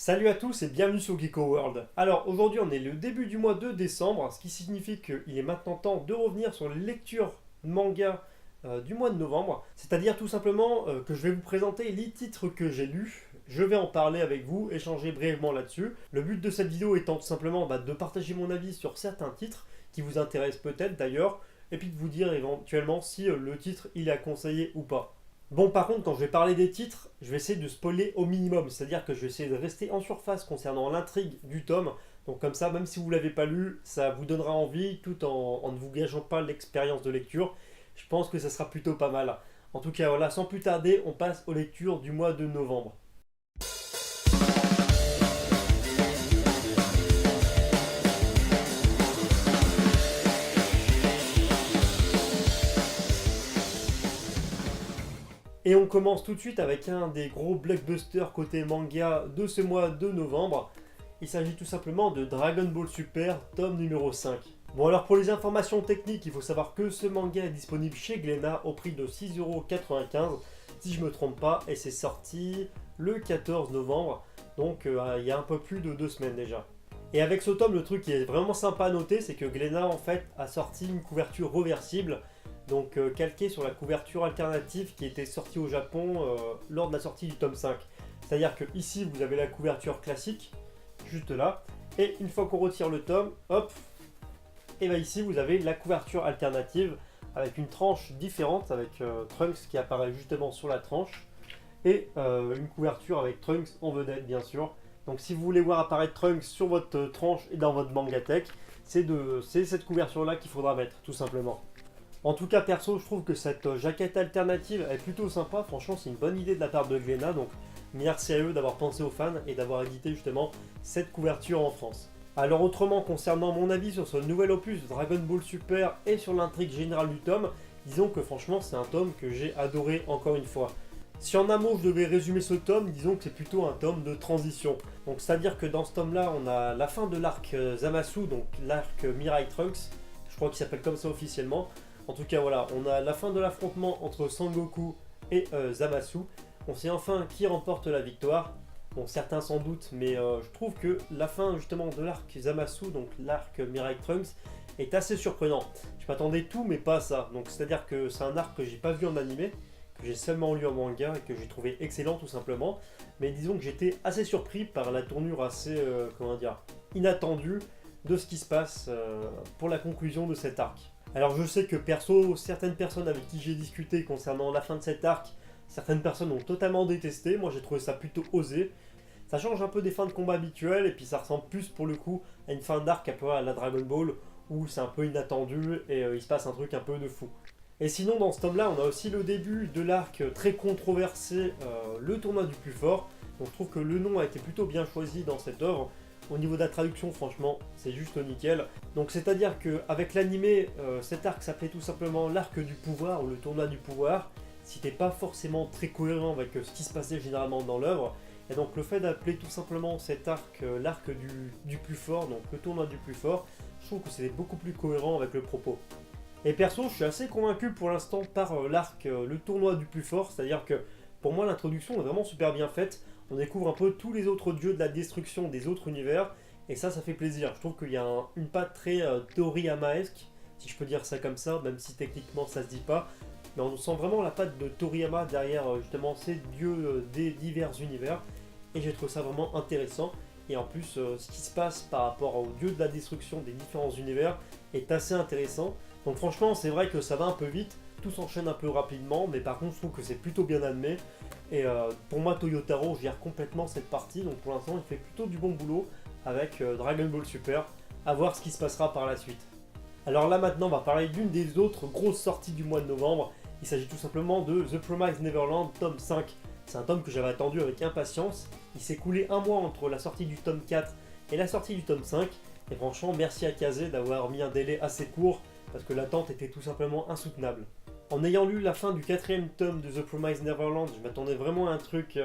Salut à tous et bienvenue sur Geeko World. Alors aujourd'hui on est le début du mois de décembre, ce qui signifie qu'il est maintenant temps de revenir sur les lectures manga du mois de novembre. C'est-à-dire tout simplement que je vais vous présenter les titres que j'ai lus. Je vais en parler avec vous, échanger brièvement là-dessus. Le but de cette vidéo étant tout simplement de partager mon avis sur certains titres qui vous intéressent peut-être d'ailleurs, et puis de vous dire éventuellement si le titre il est à conseiller ou pas. Bon, par contre, quand je vais parler des titres, je vais essayer de spoiler au minimum, c'est-à-dire que je vais essayer de rester en surface concernant l'intrigue du tome. Donc comme ça, même si vous ne l'avez pas lu, ça vous donnera envie tout en ne vous gageant pas l'expérience de lecture. Je pense que ça sera plutôt pas mal. En tout cas, voilà, sans plus tarder, on passe aux lectures du mois de novembre. Et on commence tout de suite avec un des gros blockbusters côté manga de ce mois de novembre. Il s'agit tout simplement de Dragon Ball Super, tome numéro 5. Bon alors pour les informations techniques, il faut savoir que ce manga est disponible chez Glénat au prix de 6,95€ si je me trompe pas, et c'est sorti le 14 novembre, donc il y a un peu plus de 2 semaines déjà. Et avec ce tome, le truc qui est vraiment sympa à noter, c'est que Glénat en fait a sorti une couverture reversible, donc calquée sur la couverture alternative qui était sortie au Japon lors de la sortie du tome 5. C'est-à-dire que ici vous avez la couverture classique, juste là, et une fois qu'on retire le tome, hop, et bien ici vous avez la couverture alternative avec une tranche différente, avec Trunks qui apparaît justement sur la tranche, et une couverture avec Trunks en vedette bien sûr. Donc si vous voulez voir apparaître Trunks sur votre tranche et dans votre mangatech, c'est cette couverture là qu'il faudra mettre tout simplement. En tout cas perso je trouve que cette jaquette alternative est plutôt sympa, franchement c'est une bonne idée de la part de Glénat, donc merci à eux d'avoir pensé aux fans et d'avoir édité justement cette couverture en France. Alors autrement concernant mon avis sur ce nouvel opus de Dragon Ball Super et sur l'intrigue générale du tome, disons que franchement c'est un tome que j'ai adoré encore une fois. Si en un mot je devais résumer ce tome, disons que c'est plutôt un tome de transition. Donc c'est-à-dire que dans ce tome-là, on a la fin de l'arc Zamasu, donc l'arc Mirai Trunks, je crois qu'il s'appelle comme ça officiellement. En tout cas voilà, on a la fin de l'affrontement entre Sangoku et Zamasu. On sait enfin qui remporte la victoire. Bon, certains sans doute, mais je trouve que la fin justement de l'arc Zamasu, donc l'arc Mirai Trunks, est assez surprenant. Je m'attendais tout, mais pas à ça. Donc c'est-à-dire que c'est un arc que j'ai pas vu en animé, que j'ai seulement lu en manga et que j'ai trouvé excellent tout simplement. Mais disons que j'étais assez surpris par la tournure assez, inattendue de ce qui se passe pour la conclusion de cet arc. Alors je sais que perso, certaines personnes avec qui j'ai discuté concernant la fin de cet arc, certaines personnes ont totalement détesté, moi j'ai trouvé ça plutôt osé. Ça change un peu des fins de combat habituelles et puis ça ressemble plus pour le coup à une fin d'arc un peu à la Dragon Ball où c'est un peu inattendu et il se passe un truc un peu de fou. Et sinon dans ce tome là on a aussi le début de l'arc très controversé, le tournoi du plus fort. Donc je trouve que le nom a été plutôt bien choisi dans cette œuvre. Au niveau de la traduction, franchement, c'est juste nickel. Donc c'est-à-dire qu'avec l'animé, cet arc s'appelait tout simplement l'arc du pouvoir ou le tournoi du pouvoir. C'était pas forcément très cohérent avec ce qui se passait généralement dans l'œuvre. Et donc le fait d'appeler tout simplement cet arc l'arc du plus fort, donc le tournoi du plus fort, je trouve que c'est beaucoup plus cohérent avec le propos. Et perso, je suis assez convaincu pour l'instant par l'arc le tournoi du plus fort, c'est-à-dire que pour moi l'introduction est vraiment super bien faite. On découvre un peu tous les autres dieux de la destruction des autres univers, et ça fait plaisir. Je trouve qu'il y a une patte très Toriyama-esque, si je peux dire ça comme ça, même si techniquement ça se dit pas. Mais on sent vraiment la patte de Toriyama derrière justement ces dieux des divers univers, et j'ai trouvé ça vraiment intéressant. Et en plus, ce qui se passe par rapport aux dieux de la destruction des différents univers est assez intéressant. Donc franchement, c'est vrai que ça va un peu vite, tout s'enchaîne un peu rapidement, mais par contre, je trouve que c'est plutôt bien amené. Et pour moi, Toyotaro gère complètement cette partie, donc pour l'instant, il fait plutôt du bon boulot avec Dragon Ball Super. À voir ce qui se passera par la suite. Alors là, maintenant, on va parler d'une des autres grosses sorties du mois de novembre. Il s'agit tout simplement de The Promised Neverland, tome 5. C'est un tome que j'avais attendu avec impatience. Il s'est coulé un mois entre la sortie du tome 4 et la sortie du tome 5. Et franchement, merci à Kazé d'avoir mis un délai assez court, parce que l'attente était tout simplement insoutenable. En ayant lu la fin du 4ème tome de The Promised Neverland, je m'attendais vraiment à un truc,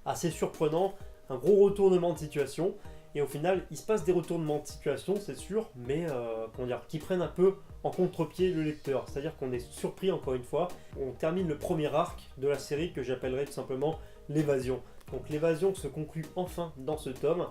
assez surprenant, un gros retournement de situation. Et au final, il se passe des retournements de situation, c'est sûr, mais qui prennent un peu en contre-pied le lecteur. C'est-à-dire qu'on est surpris encore une fois. On termine le premier arc de la série que j'appellerais tout simplement l'évasion. Donc l'évasion se conclut enfin dans ce tome.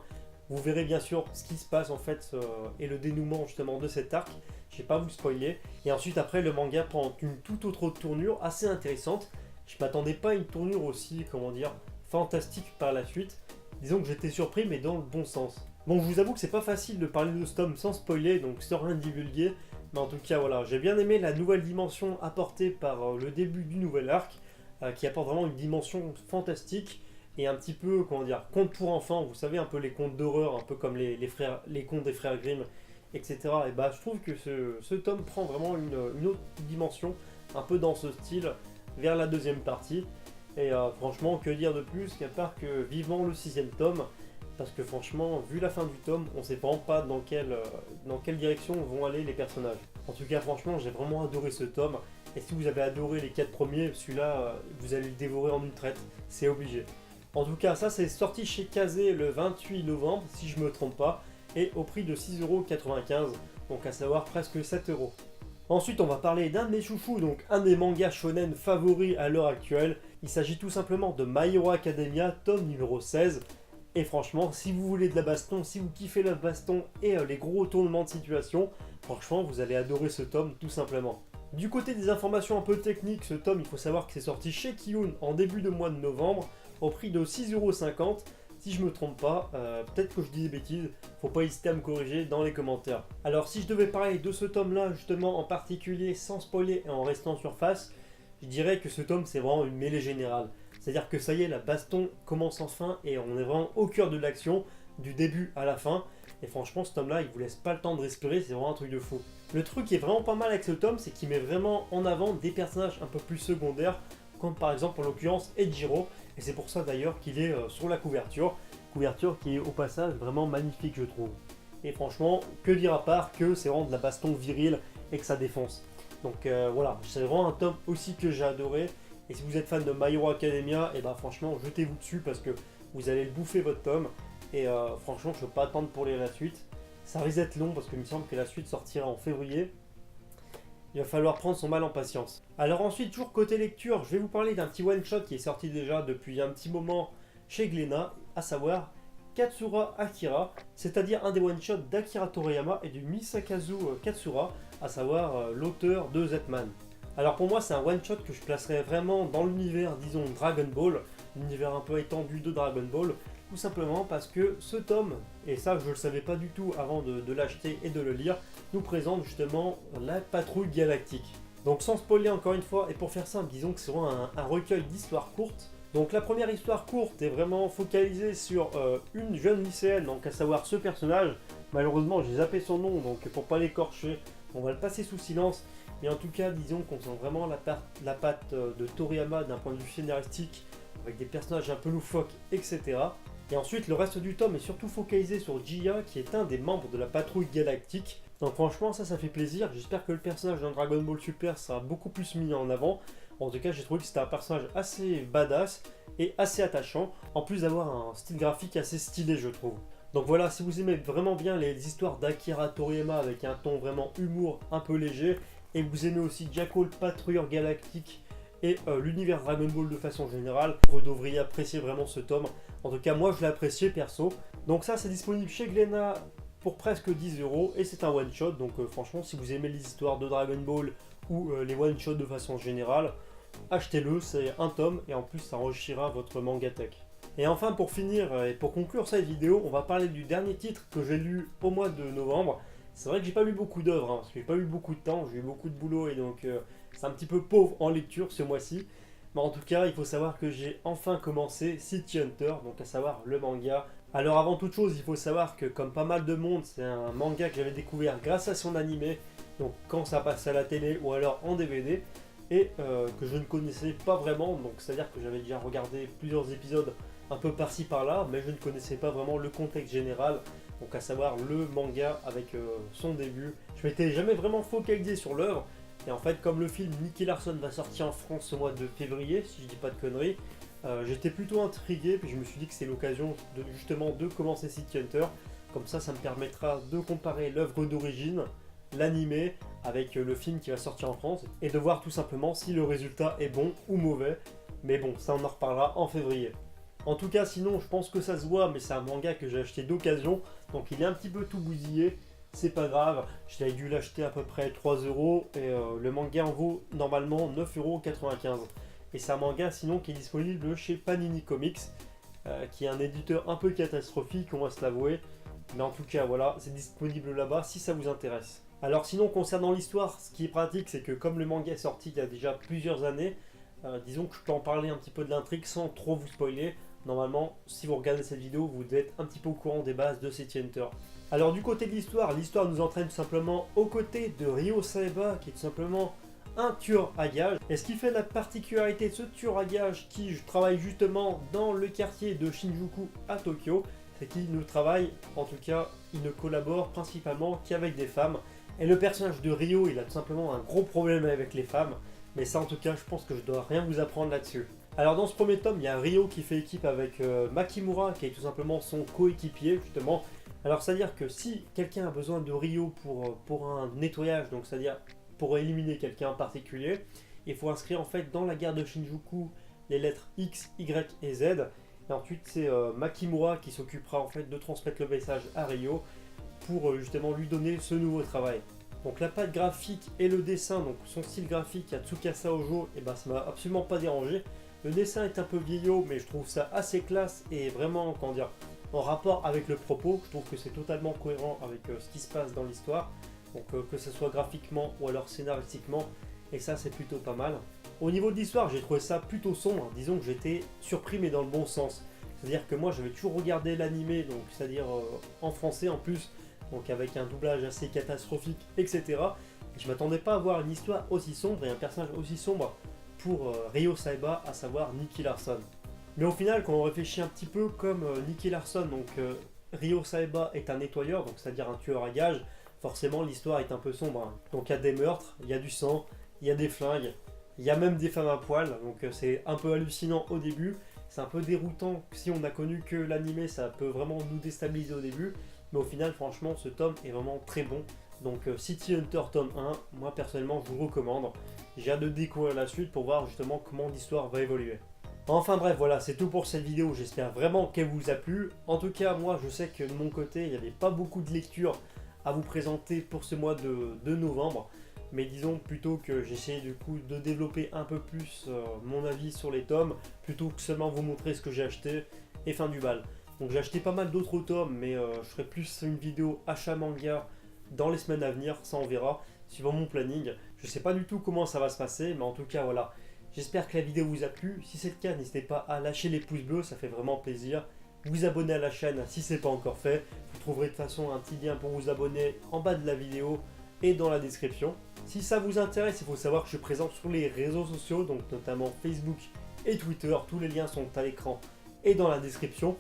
Vous verrez bien sûr ce qui se passe en fait et le dénouement justement de cet arc. Je ne vais pas vous spoiler. Et ensuite après le manga prend une toute autre tournure assez intéressante. Je m'attendais pas à une tournure aussi, comment dire, fantastique par la suite. Disons que j'étais surpris mais dans le bon sens. Bon, je vous avoue que c'est pas facile de parler de ce tome sans spoiler, donc sans rien divulguer. Mais en tout cas voilà, j'ai bien aimé la nouvelle dimension apportée par le début du nouvel arc, qui apporte vraiment une dimension fantastique et un petit peu, comment dire, conte pour enfants. Vous savez, un peu les contes d'horreur, un peu comme les contes des frères Grimm, etc. Et bah je trouve que ce tome prend vraiment une autre dimension, un peu dans ce style, vers la deuxième partie. Et franchement, que dire de plus qu'à part que vivement le 6ème tome, parce que franchement, vu la fin du tome, on sait vraiment pas dans quelle direction vont aller les personnages. En tout cas, franchement, j'ai vraiment adoré ce tome, et si vous avez adoré les 4 premiers, celui-là, vous allez le dévorer en une traite, c'est obligé. En tout cas, ça c'est sorti chez Kazé le 28 novembre, si je me trompe pas, et au prix de 6,95€, donc à savoir presque 7€. Ensuite, on va parler d'un de mes chouchous, donc un des mangas shonen favoris à l'heure actuelle. Il s'agit tout simplement de My Hero Academia, tome numéro 16. Et franchement, si vous voulez de la baston, si vous kiffez la baston et les gros retournements de situation, franchement, vous allez adorer ce tome tout simplement. Du côté des informations un peu techniques, ce tome, il faut savoir que c'est sorti chez Kiyun en début de mois de novembre, au prix de 6,50€. Si je me trompe pas, peut-être que je dis des bêtises, faut pas hésiter à me corriger dans les commentaires. Alors si je devais parler de ce tome là justement en particulier sans spoiler et en restant en surface, je dirais que ce tome c'est vraiment une mêlée générale. C'est-à-dire que ça y est, la baston commence enfin et on est vraiment au cœur de l'action, du début à la fin. Et franchement ce tome là il vous laisse pas le temps de respirer, c'est vraiment un truc de fou. Le truc qui est vraiment pas mal avec ce tome, c'est qu'il met vraiment en avant des personnages un peu plus secondaires, comme par exemple en l'occurrence Ejiro. Et c'est pour ça d'ailleurs qu'il est sur la couverture qui est au passage vraiment magnifique je trouve. Et franchement, que dire à part que c'est vraiment de la baston virile et que ça défonce. Donc voilà, c'est vraiment un tome aussi que j'ai adoré. Et si vous êtes fan de My Hero Academia, et bah franchement jetez-vous dessus parce que vous allez le bouffer votre tome. Et franchement je ne peux pas attendre pour lire la suite. Ça risque d'être long parce qu'il me semble que la suite sortira en février. Il va falloir prendre son mal en patience. Alors ensuite, toujours côté lecture, je vais vous parler d'un petit one-shot qui est sorti déjà depuis un petit moment chez Glénat, à savoir Katsura Akira, c'est-à-dire un des one-shots d'Akira Toriyama et du Misakazu Katsura, à savoir l'auteur de Z-Man. Alors pour moi, c'est un one-shot que je placerais vraiment dans l'univers, disons, Dragon Ball, l'univers un peu étendu de Dragon Ball, tout simplement parce que ce tome, et ça je ne le savais pas du tout avant de l'acheter et de le lire, nous présente justement la patrouille galactique. Donc sans spoiler encore une fois, et pour faire simple, disons que c'est vraiment un recueil d'histoires courtes. Donc la première histoire courte est vraiment focalisée sur une jeune lycéenne, donc à savoir ce personnage. Malheureusement j'ai zappé son nom, donc pour pas l'écorcher, on va le passer sous silence. Mais en tout cas, disons qu'on sent vraiment la patte de Toriyama d'un point de vue scénaristique, avec des personnages un peu loufoques, etc. Et ensuite, le reste du tome est surtout focalisé sur Jiya, qui est un des membres de la patrouille galactique. Donc franchement, ça fait plaisir. J'espère que le personnage dans Dragon Ball Super sera beaucoup plus mis en avant. En tout cas, j'ai trouvé que c'était un personnage assez badass et assez attachant, en plus d'avoir un style graphique assez stylé, je trouve. Donc voilà, si vous aimez vraiment bien les histoires d'Akira Toriyama avec un ton vraiment humour un peu léger, et vous aimez aussi Jackal, patrouilleur galactique, et l'univers Dragon Ball de façon générale, vous devriez apprécier vraiment ce tome. En tout cas, moi je l'ai apprécié perso. Donc ça, c'est disponible chez Glénat pour presque 10€, et c'est un one-shot. Donc franchement, si vous aimez les histoires de Dragon Ball ou les one-shots de façon générale, achetez-le, c'est un tome, et en plus ça enrichira votre mangatech. Et enfin, pour finir et pour conclure cette vidéo, on va parler du dernier titre que j'ai lu au mois de novembre. C'est vrai que j'ai pas lu beaucoup d'œuvres, parce que j'ai pas eu beaucoup de temps, j'ai eu beaucoup de boulot et donc c'est un petit peu pauvre en lecture ce mois-ci. Mais en tout cas, il faut savoir que j'ai enfin commencé City Hunter, donc à savoir le manga. Alors avant toute chose, il faut savoir que comme pas mal de monde, c'est un manga que j'avais découvert grâce à son animé, donc quand ça passe à la télé ou alors en DVD, et que je ne connaissais pas vraiment, donc c'est-à-dire que j'avais déjà regardé plusieurs épisodes un peu par-ci par-là, mais je ne connaissais pas vraiment le contexte général. Donc à savoir le manga avec son début. Je m'étais jamais vraiment focalisé sur l'œuvre. Et en fait, comme le film Nicky Larson va sortir en France au mois de février, si je dis pas de conneries, j'étais plutôt intrigué. Puis je me suis dit que c'est l'occasion justement de commencer City Hunter. Comme ça me permettra de comparer l'œuvre d'origine, l'animé, avec le film qui va sortir en France. Et de voir tout simplement si le résultat est bon ou mauvais. Mais bon, ça on en reparlera en février. En tout cas, sinon, je pense que ça se voit, mais c'est un manga que j'ai acheté d'occasion, donc il est un petit peu tout bousillé. C'est pas grave, j'avais dû l'acheter à peu près 3 euros et le manga en vaut normalement 9,95 €. Et c'est un manga sinon qui est disponible chez Panini Comics, qui est un éditeur un peu catastrophique, on va se l'avouer. Mais en tout cas, voilà, c'est disponible là-bas si ça vous intéresse. Alors sinon, concernant l'histoire, ce qui est pratique, c'est que comme le manga est sorti il y a déjà plusieurs années, disons que je peux en parler un petit peu de l'intrigue sans trop vous spoiler. Normalement, si vous regardez cette vidéo, vous devez être un petit peu au courant des bases de City Hunter. Alors du côté de l'histoire nous entraîne tout simplement aux côtés de Ryo Saeba, qui est tout simplement un tueur à gages. Et ce qui fait la particularité de ce tueur à gages, qui travaille justement dans le quartier de Shinjuku à Tokyo, c'est qu'il ne travaille, en tout cas, il ne collabore principalement qu'avec des femmes. Et le personnage de Ryo, il a tout simplement un gros problème avec les femmes. Mais ça, en tout cas, je pense que je dois rien vous apprendre là-dessus. Alors dans ce premier tome, il y a Ryo qui fait équipe avec Makimura, qui est tout simplement son coéquipier, justement. Alors c'est-à-dire que si quelqu'un a besoin de Ryo pour un nettoyage, donc c'est-à-dire pour éliminer quelqu'un en particulier, il faut inscrire en fait dans la gare de Shinjuku les lettres X, Y et Z. Et ensuite c'est Makimura qui s'occupera en fait de transmettre le message à Ryo pour justement lui donner ce nouveau travail. Donc la patte graphique et le dessin, donc son style graphique à Tsukasa Ojo, et ben ça m'a absolument pas dérangé. Le dessin est un peu vieillot, mais je trouve ça assez classe et vraiment, comment dire, en rapport avec le propos. Je trouve que c'est totalement cohérent avec ce qui se passe dans l'histoire. Donc que ce soit graphiquement ou alors scénaristiquement, et ça c'est plutôt pas mal. Au niveau de l'histoire, j'ai trouvé ça plutôt sombre. Disons que j'étais surpris mais dans le bon sens. C'est-à-dire que moi j'avais toujours regardé l'animé, donc c'est-à-dire en français en plus, donc avec un doublage assez catastrophique, etc. Et je m'attendais pas à voir une histoire aussi sombre et un personnage aussi sombre pour Ryo Saeba, à savoir Nicky Larson. Mais au final, quand on réfléchit un petit peu comme Nicky Larson, donc Ryo Saeba est un nettoyeur, donc c'est-à-dire un tueur à gages, forcément l'histoire est un peu sombre. Hein. Donc il y a des meurtres, il y a du sang, il y a des flingues, il y a même des femmes à poil, donc c'est un peu hallucinant au début. C'est un peu déroutant, si on n'a connu que l'animé, ça peut vraiment nous déstabiliser au début. Mais au final, franchement, ce tome est vraiment très bon. Donc City Hunter tome 1, moi personnellement, je vous recommande. J'ai hâte de découvrir la suite pour voir justement comment l'histoire va évoluer. Enfin bref, voilà, c'est tout pour cette vidéo. J'espère vraiment qu'elle vous a plu. En tout cas, moi, je sais que de mon côté, il n'y avait pas beaucoup de lectures à vous présenter pour ce mois de novembre. Mais disons plutôt que j'essaie du coup de développer un peu plus mon avis sur les tomes, plutôt que seulement vous montrer ce que j'ai acheté et fin du bal. Donc j'ai acheté pas mal d'autres tomes, mais je ferai plus une vidéo achat manga dans les semaines à venir, ça on verra, suivant mon planning. Je sais pas du tout comment ça va se passer, mais en tout cas voilà. J'espère que la vidéo vous a plu. Si c'est le cas, n'hésitez pas à lâcher les pouces bleus, ça fait vraiment plaisir. Vous abonner à la chaîne si ce n'est pas encore fait. Vous trouverez de toute façon un petit lien pour vous abonner en bas de la vidéo et dans la description. Si ça vous intéresse, il faut savoir que je suis présent sur les réseaux sociaux, donc notamment Facebook et Twitter. Tous les liens sont à l'écran et dans la description.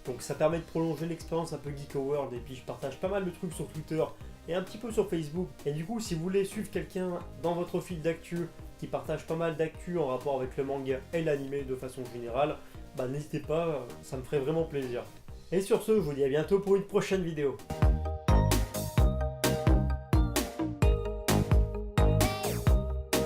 Donc ça permet de prolonger l'expérience un peu Geek World. Et puis je partage pas mal de trucs sur Twitter et un petit peu sur Facebook. Et du coup, si vous voulez suivre quelqu'un dans votre fil d'actu qui partage pas mal d'actu en rapport avec le manga et l'anime de façon générale, bah n'hésitez pas, ça me ferait vraiment plaisir. Et sur ce, je vous dis à bientôt pour une prochaine vidéo.